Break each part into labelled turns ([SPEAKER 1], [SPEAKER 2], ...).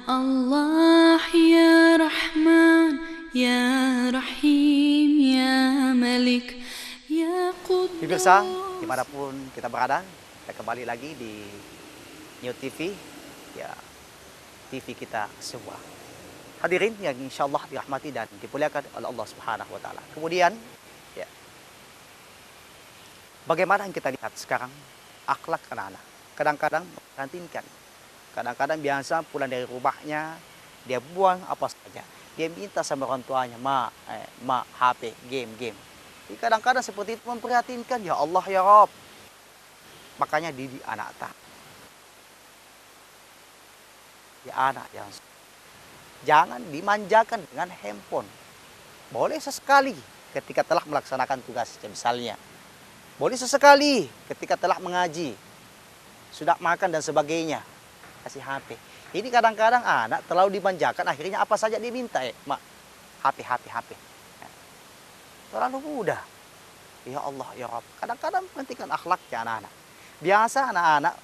[SPEAKER 1] Allah ya Rahman ya Rahim ya Malik ya Quddus.
[SPEAKER 2] Pemirsa, dimanapun kita berada, kita kembali lagi di New TV, ya TV kita semua. Hadirin yang insya Allah dirahmati dan dimuliakan oleh Allah Subhanahu Wa Taala. Kemudian, ya, bagaimana yang kita lihat sekarang akhlak anak-anak. Kadang-kadang merantinkan, kadang-kadang biasa pulang dari rumahnya dia buang apa saja. Dia minta sama orang tuanya, ma HP, game. Jadi kadang-kadang seperti itu memprihatinkan, ya Allah ya Rob. Makanya didik anak tak. Ya anak yang jangan dimanjakan dengan handphone. Boleh sesekali ketika telah melaksanakan tugasnya misalnya. Boleh sesekali ketika telah mengaji, sudah makan dan sebagainya, kasih HP. Ini kadang-kadang anak terlalu dimanjakan, akhirnya apa saja diminta, mak, HP. Terlalu mudah. Ya Allah, ya Rabb. Kadang-kadang pentingkan akhlaknya anak-anak. Biasa anak-anak,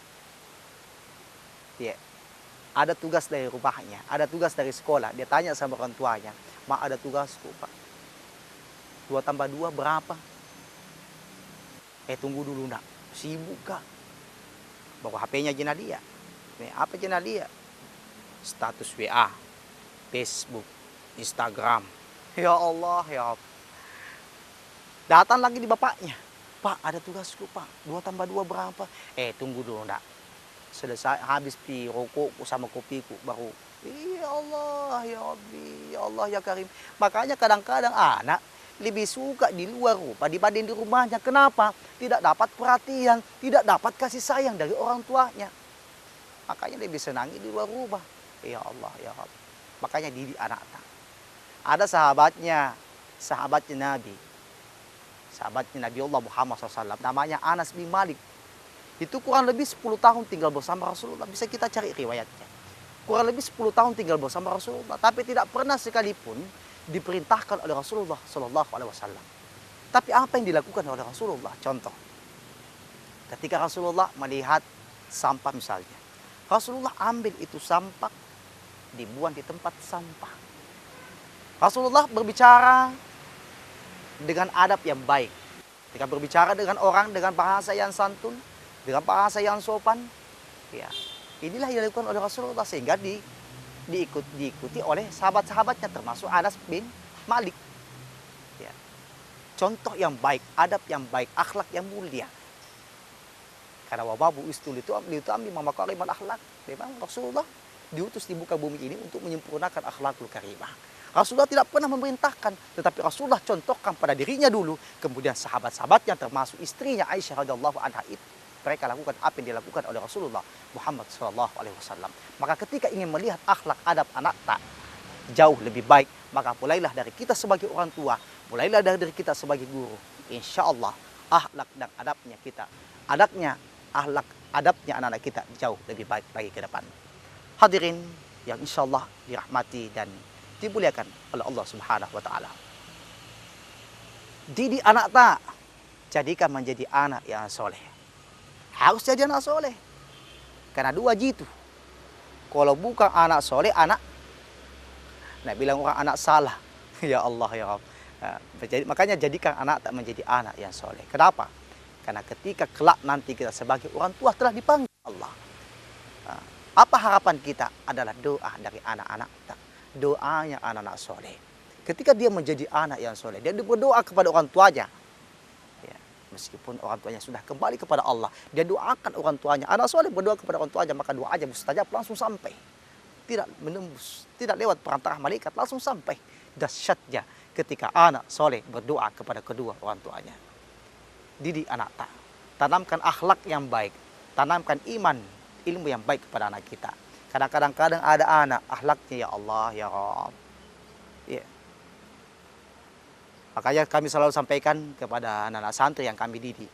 [SPEAKER 2] ya, ada tugas dari rumahnya, ada tugas dari sekolah. Dia tanya sama orang tuanya, mak ada tugasku, Pak. 2 tambah 2 berapa? Tunggu dulu nak, sibuk kah? Bawa HP-nya jenah dia. Apa jenah dia? Status WA, Facebook, Instagram. Ya Allah, ya Allah. Datang lagi di bapaknya. Pak, ada tugasku, Pak. 2 tambah 2 berapa? Tunggu dulu nak. Selesai habis pi rokokku sama kopiku baru. Ya Allah, ya Rabbi, ya Allah, ya Karim. Makanya kadang-kadang anak lebih suka di luar rumah dibanding di rumahnya. Kenapa? Tidak dapat perhatian, tidak dapat kasih sayang dari orang tuanya. Makanya lebih senangi di luar rumah. Ya Allah, ya Rabbi. Makanya didik anak-anak. Ada sahabatnya Nabi. Sahabatnya Nabi Allah Muhammad SAW. Namanya Anas bin Malik. Itu kurang lebih 10 tahun tinggal bersama Rasulullah. Bisa kita cari riwayatnya. Kurang lebih 10 tahun tinggal bersama Rasulullah. Tapi tidak pernah sekalipun diperintahkan oleh Rasulullah SAW. Tapi apa yang dilakukan oleh Rasulullah? Contoh. Ketika Rasulullah melihat sampah misalnya. Rasulullah ambil itu sampah, dibuang di tempat sampah. Rasulullah berbicara dengan adab yang baik. Ketika berbicara dengan orang dengan bahasa yang santun, dengan bahasa yang sopan, ya, inilah yang dilakukan oleh Rasulullah sehingga diikuti oleh sahabat-sahabatnya termasuk Anas bin Malik. Ya. Contoh yang baik, adab yang baik, akhlak yang mulia. Karena wababu istul itu ambil mamakarimah akhlak. Memang Rasulullah diutus di muka bumi ini untuk menyempurnakan akhlakul karimah. Rasulullah tidak pernah memerintahkan, tetapi Rasulullah contohkan pada dirinya dulu, kemudian sahabat-sahabatnya termasuk istrinya Aisyah radhiyallahu anha itu mereka lakukan apa yang dilakukan oleh Rasulullah Muhammad SAW. Maka ketika ingin melihat akhlak adab anak tak jauh lebih baik, maka mulailah dari kita sebagai orang tua, mulailah dari kita sebagai guru. Insya Allah akhlak dan adabnya kita, adabnya anak-anak kita jauh lebih baik lagi ke depan. Hadirin yang insya Allah dirahmati dan dimuliakan oleh Allah Subhanahu Wa Taala. Didik anak tak, jadikan menjadi anak yang soleh. Harus jadi anak soleh. Karena 2 jitu. Kalau bukan anak soleh, anak bilang orang anak salah. Ya Allah, ya Rabb. Makanya jadikan anak tak menjadi anak yang soleh. Kenapa? Karena ketika kelak nanti kita sebagai orang tua telah dipanggil Allah. Apa harapan kita adalah doa dari anak-anak kita. Doanya anak-anak soleh. Ketika dia menjadi anak yang soleh, dia berdoa kepada orang tuanya. Meskipun orang tuanya sudah kembali kepada Allah, dia doakan orang tuanya. Anak soleh berdoa kepada orang tuanya, maka doanya mustajab langsung sampai. Tidak menembus, tidak lewat perantara malaikat, langsung sampai. Dahsyatnya ketika anak soleh berdoa kepada kedua orang tuanya. Didik anak tak. Tanamkan akhlak yang baik. Tanamkan iman, ilmu yang baik kepada anak kita. Kadang-kadang ada anak, akhlaknya ya Allah, ya Rabb. Ya. Makanya kami selalu sampaikan kepada anak-anak santri yang kami didik.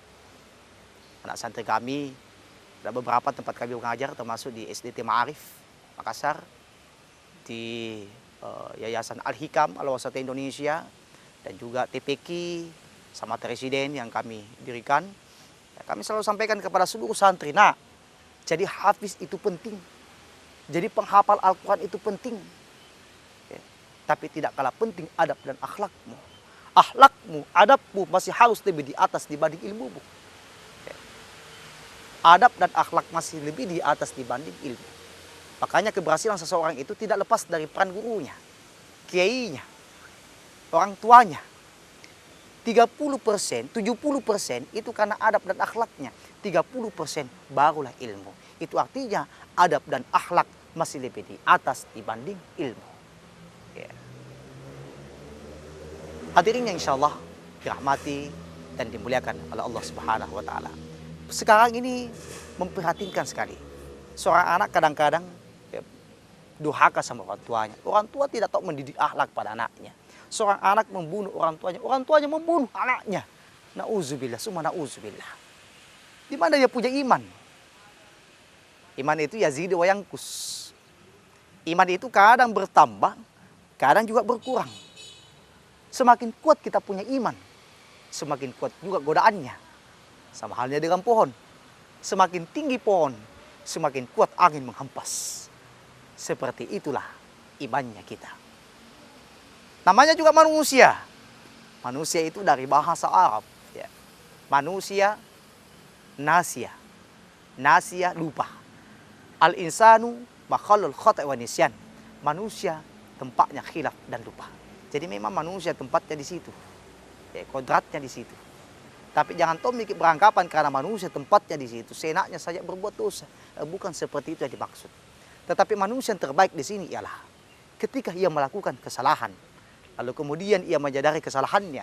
[SPEAKER 2] Anak santri kami, ada beberapa tempat kami mengajar, termasuk di SDT Ma'arif, Makassar, di Yayasan Al-Hikam, Al-Wasata Indonesia, dan juga TPQ, sama Presiden yang kami dirikan. Kami selalu sampaikan kepada seluruh santri, nah, jadi hafiz itu penting. Jadi penghafal Al-Quran itu penting. Ya. Tapi tidak kalah penting adab dan akhlakmu. Akhlakmu, adabmu masih harus lebih di atas dibanding ilmumu. Ya. Adab dan akhlak masih lebih di atas dibanding ilmu. Makanya keberhasilan seseorang itu tidak lepas dari peran gurunya, kiainya, orang tuanya. 30%, 70% itu karena adab dan akhlaknya. 30% barulah ilmu. Itu artinya adab dan akhlak masih lebih di atas dibanding ilmu. Ya. Hadirin yang insya Allah dirahmati dan dimuliakan oleh Allah Subhanahu wa Ta'ala. Sekarang ini memperhatikan sekali. Seorang anak kadang-kadang durhaka sama orang tuanya. Orang tua tidak tahu mendidik akhlak pada anaknya. Seorang anak membunuh orang tuanya membunuh anaknya. Nauzubillah, summa nauzubillah. Di mana dia punya iman? Iman itu yazid wa yanqus. Iman itu kadang bertambah, kadang juga berkurang. Semakin kuat kita punya iman, semakin kuat juga godaannya. Sama halnya dengan pohon. Semakin tinggi pohon, semakin kuat angin menghempas. Seperti itulah imannya kita. Namanya juga manusia. Manusia itu dari bahasa Arab. Ya. Manusia, nasia. Nasia, lupa. Al-insanu makhlul khata' wa nisyan. Manusia tempatnya khilaf dan lupa. Jadi memang manusia tempatnya di situ. Ya, kodratnya di situ. Tapi jangan kau mikir beranggapan karena manusia tempatnya di situ, seenaknya saja berbuat dosa. Bukan seperti itu yang dimaksud. Tetapi manusia yang terbaik di sini ialah ketika ia melakukan kesalahan, lalu kemudian ia menyadari kesalahannya,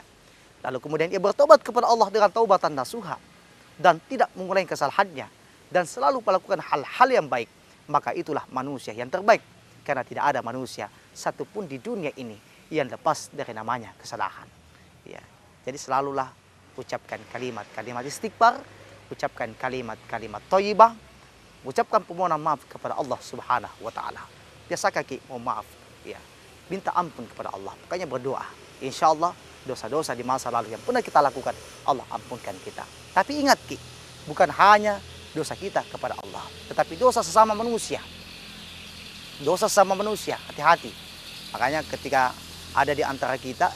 [SPEAKER 2] lalu kemudian ia bertobat kepada Allah dengan taubatan nasuha dan tidak mengulangi kesalahannya dan selalu melakukan hal-hal yang baik, maka itulah manusia yang terbaik. Karena tidak ada manusia satupun di dunia ini yang lepas dari namanya kesalahan. Ya. Jadi selalulah ucapkan kalimat-kalimat istighfar, ucapkan kalimat-kalimat thayyibah, ucapkan permohonan maaf kepada Allah Subhanahu wa Ta'ala. Biasakan ki mohon maaf, ya. Minta ampun kepada Allah. Makanya berdoa. Insya Allah dosa-dosa di masa lalu yang pernah kita lakukan, Allah ampunkan kita. Tapi ingat ki, bukan hanya dosa kita kepada Allah, tetapi dosa sesama manusia. Dosa sesama manusia, hati-hati. Makanya ketika ada di antara kita,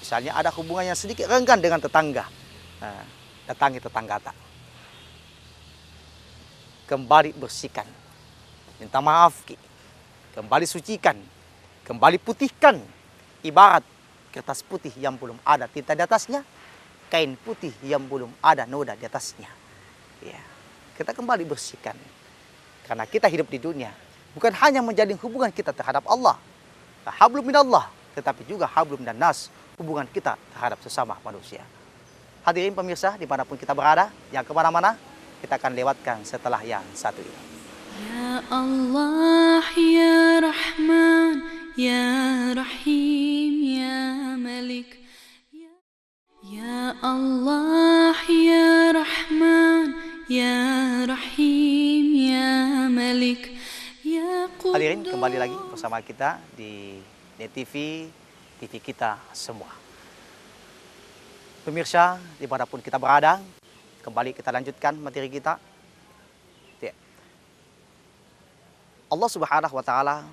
[SPEAKER 2] misalnya ada hubungan yang sedikit renggan dengan tetangga, datangi tetangga tak. Kembali bersihkan, minta maaf, kembali sucikan, kembali putihkan. Ibarat kertas putih yang belum ada tinta di atasnya, kain putih yang belum ada noda di atasnya. Ya, kita kembali bersihkan. Karena kita hidup di dunia bukan hanya menjalin hubungan kita terhadap Allah, hablum minallah, tetapi juga hablum dan nas, hubungan kita terhadap sesama manusia. Hadirin pemirsa dimanapun kita berada, yang kemana-mana, kita akan lewatkan setelah yang satu ini.
[SPEAKER 1] Ya Allah, Ya Rahman, Ya Rahim, Ya Malik. Ya Allah, Ya Rahman, Ya Rahim, Ya Malik. Ya Quddus.
[SPEAKER 2] Hadirin, kembali lagi bersama kita di NET TV kita semua. Pemirsa dimanapun kita berada, kembali kita lanjutkan materi kita. Ya. Allah Subhanahu wa Ta'ala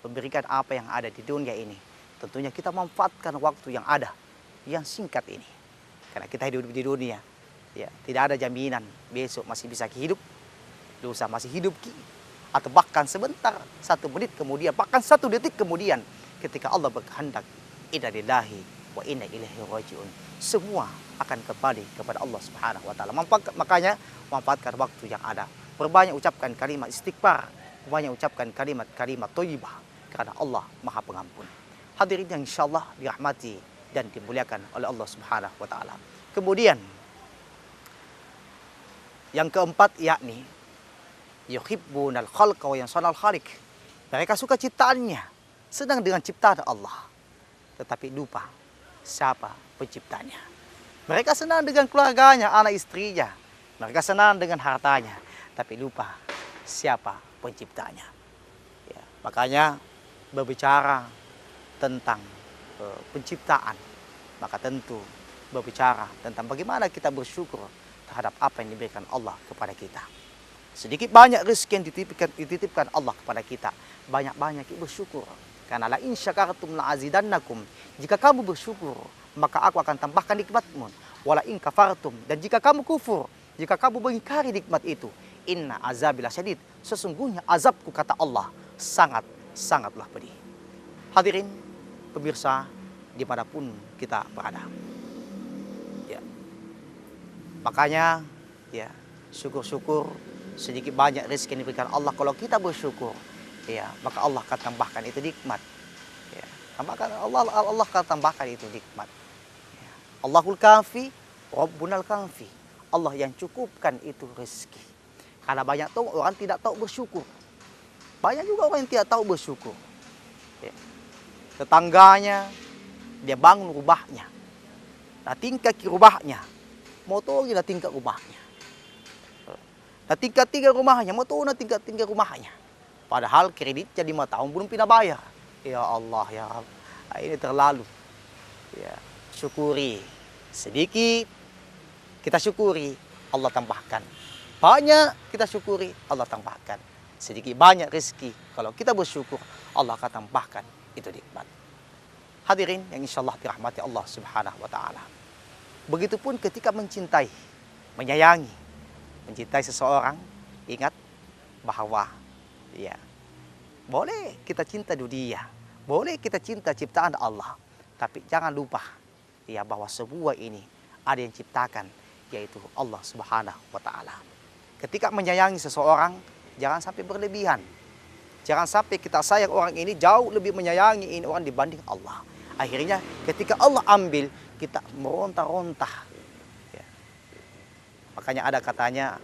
[SPEAKER 2] memberikan apa yang ada di dunia ini. Tentunya kita memanfaatkan waktu yang ada, yang singkat ini. Karena kita hidup di dunia, ya, tidak ada jaminan besok masih bisa hidup, lusa masih hidup, atau bahkan sebentar, 1 menit kemudian, bahkan 1 detik kemudian, ketika Allah berkehendak, inna lillahi wa inna ilaihi raji'un. Semua akan kembali kepada Allah Subhanahu wa Ta'ala. Makanya manfaatkan waktu yang ada. Berbanyak ucapkan kalimat istighfar, berbanyak ucapkan kalimat-kalimat thayyibah, karena Allah Maha Pengampun. Hadirin yang insyaallah dirahmati dan dimuliakan oleh Allah Subhanahu wa Ta'ala. Kemudian yang keempat yakni yuhibbunal khalqa wa yansanal khaliq. Mereka suka ciptaannya, senang dengan ciptaan Allah, tetapi lupa siapa penciptanya. Mereka senang dengan keluarganya, anak istrinya. Mereka senang dengan hartanya, tapi lupa siapa penciptanya. Ya, makanya berbicara tentang penciptaan, maka tentu berbicara tentang bagaimana kita bersyukur terhadap apa yang diberikan Allah kepada kita. Sedikit banyak rezeki yang dititipkan Allah kepada kita, banyak-banyak bersyukur. Karena la in syakartum la azidannakum. Jika kamu bersyukur, maka aku akan tambahkan nikmatmu. Wala in kafartum, dan jika kamu kufur, jika kamu mengingkari nikmat itu, inna azabil syadid, sesungguhnya azabku kata Allah sangatlah pedih. Hadirin pemirsa dimanapun kita berada. Ya. Makanya ya, syukur-syukur sedikit banyak rezeki yang diberikan Allah. Kalau kita bersyukur, ya, maka Allah akan tambahkan itu nikmat. Ya, Allah akan tambahkan itu nikmat. Ya. Allahul kafi, Rabbunal kafi. Allah yang cukupkan itu rezeki. Karena banyak tuh orang tidak tahu bersyukur. Banyak juga orang yang tidak tahu bersyukur. Ya. Tetangganya dia bangun rumahnya, nah tingkat rumahnya, motor dia tingkat rumahnya. Nah tingkat rumahnya, motor tingkat rumahnya. Padahal kreditnya 5 tahun belum pernah bayar. Ya Allah ya Rabb, ini terlalu. Ya, syukuri sedikit, kita syukuri, Allah tambahkan. Banyak kita syukuri, Allah tambahkan. Sedikit banyak rezeki, kalau kita bersyukur, Allah akan tambahkan itu nikmat. Hadirin yang insyaallah dirahmati Allah Subhanahu wa taala. Begitupun ketika mencintai, menyayangi, mencintai seseorang, ingat bahwa ya, boleh kita cinta dunia, boleh kita cinta ciptaan Allah, tapi jangan lupa ya bahwa semua ini ada yang ciptakan, yaitu Allah Subhanahu wa taala. Ketika menyayangi seseorang, jangan sampai berlebihan. Jangan sampai kita sayang orang ini jauh lebih menyayangi ini orang dibanding Allah. Akhirnya ketika Allah ambil, kita meronta-ronta. Ya. Makanya ada katanya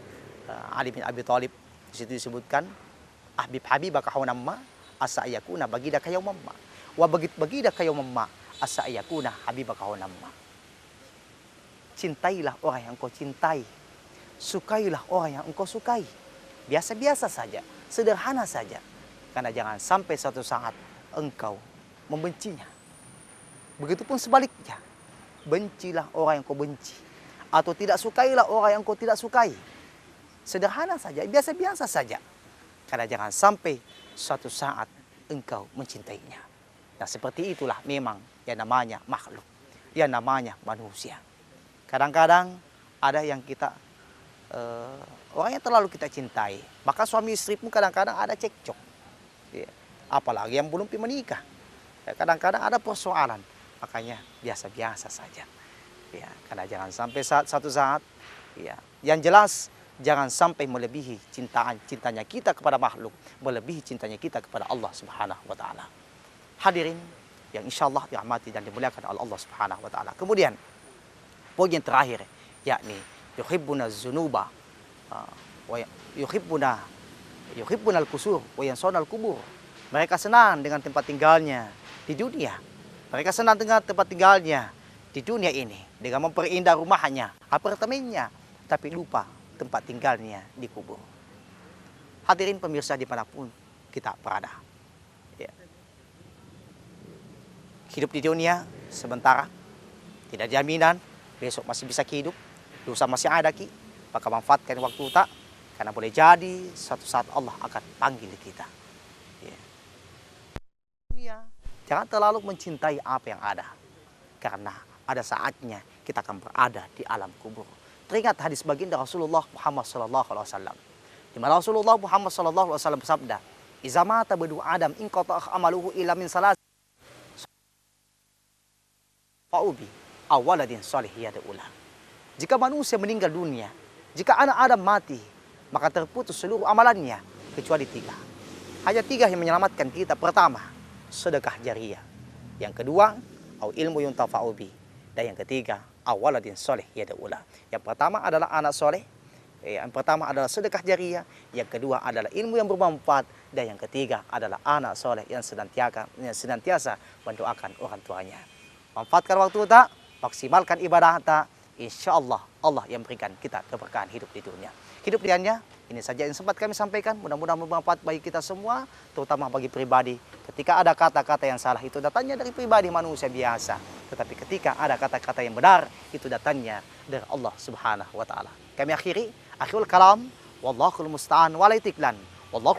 [SPEAKER 2] Ali bin Abi Thalib, di situ disebutkan, Ahbib habibaka haunamma asa yakuna bagidaka yaumamma wa bagidaka yaumamma asa yakuna habibaka haunamma. Cintailah orang yang engkau cintai, sukailah orang yang engkau sukai. Biasa-biasa saja, sederhana saja. Karena jangan sampai suatu saat engkau membencinya. Begitupun sebaliknya, bencilah orang yang kau benci, atau tidak sukailah orang yang kau tidak sukai. Sederhana saja, biasa-biasa saja. Karena jangan sampai suatu saat engkau mencintainya. Nah seperti itulah memang yang namanya makhluk, yang namanya manusia. Kadang-kadang ada yang kita, orang yang terlalu kita cintai, maka suami istri pun kadang-kadang ada cekcok. Ya. Apalagi yang belum menikah. Ya, kadang-kadang ada persoalan. Makanya biasa-biasa saja. Ya, karena jangan sampai satu saat, ya, yang jelas jangan sampai melebihi cintanya kita kepada makhluk, melebihi cintanya kita kepada Allah Subhanahu wa taala. Hadirin yang insyaallah dirahmati dan dimuliakan oleh Allah Subhanahu wa taala. Kemudian poin yang terakhir, yakni yuhibbuna dzunuba wa yuhibbuna al-qusur wa yansawna al-qubur. Mereka senang dengan tempat tinggalnya di dunia. Mereka senang dengan tempat tinggalnya di dunia ini dengan memperindah rumahnya, apartemennya, tapi lupa tempat tinggalnya di kubur. Hadirin pemirsa dimanapun kita berada. Ya. Hidup di dunia sementara, tidak jaminan besok masih bisa hidup, dosa masih ada ki, maka manfaatkan waktu tak, karena boleh jadi suatu saat Allah akan panggil kita. Ya. Dunia, jangan terlalu mencintai apa yang ada, karena ada saatnya kita akan berada di alam kubur. Teringat hadis baginda Rasulullah Muhammad SAW, di mana Rasulullah Muhammad SAW bersabda, "Iza mata badu Adam in qata amaluhu illa min salat faubi awaladin salih yad'ulah." Jika manusia meninggal dunia, jika anak Adam mati, maka terputus seluruh amalannya kecuali 3. Hanya 3 yang menyelamatkan kita. Pertama, sedekah jariyah. Yang kedua, au ilmu yuntafa'u bi. Dan yang ketiga, awaladin soleh yad'ulah. Yang pertama adalah anak soleh, yang pertama adalah sedekah jariyah, yang kedua adalah ilmu yang bermanfaat, dan yang ketiga adalah anak soleh yang senantiasa mendoakan orang tuanya. Manfaatkan waktu tak, maksimalkan ibadah tak, insya Allah Allah yang berikan kita keberkahan hidup di dunia. Hidup di dunia, ini saja yang sempat kami sampaikan. Mudah-mudahan bermanfaat bagi kita semua, terutama bagi pribadi. Ketika ada kata-kata yang salah, itu datangnya dari pribadi manusia biasa. Tetapi ketika ada kata-kata yang benar, itu datangnya dari Allah Subhanahu wa taala. Kami akhirul kalam. Wallahul musta'an walaitiklan. Wallahu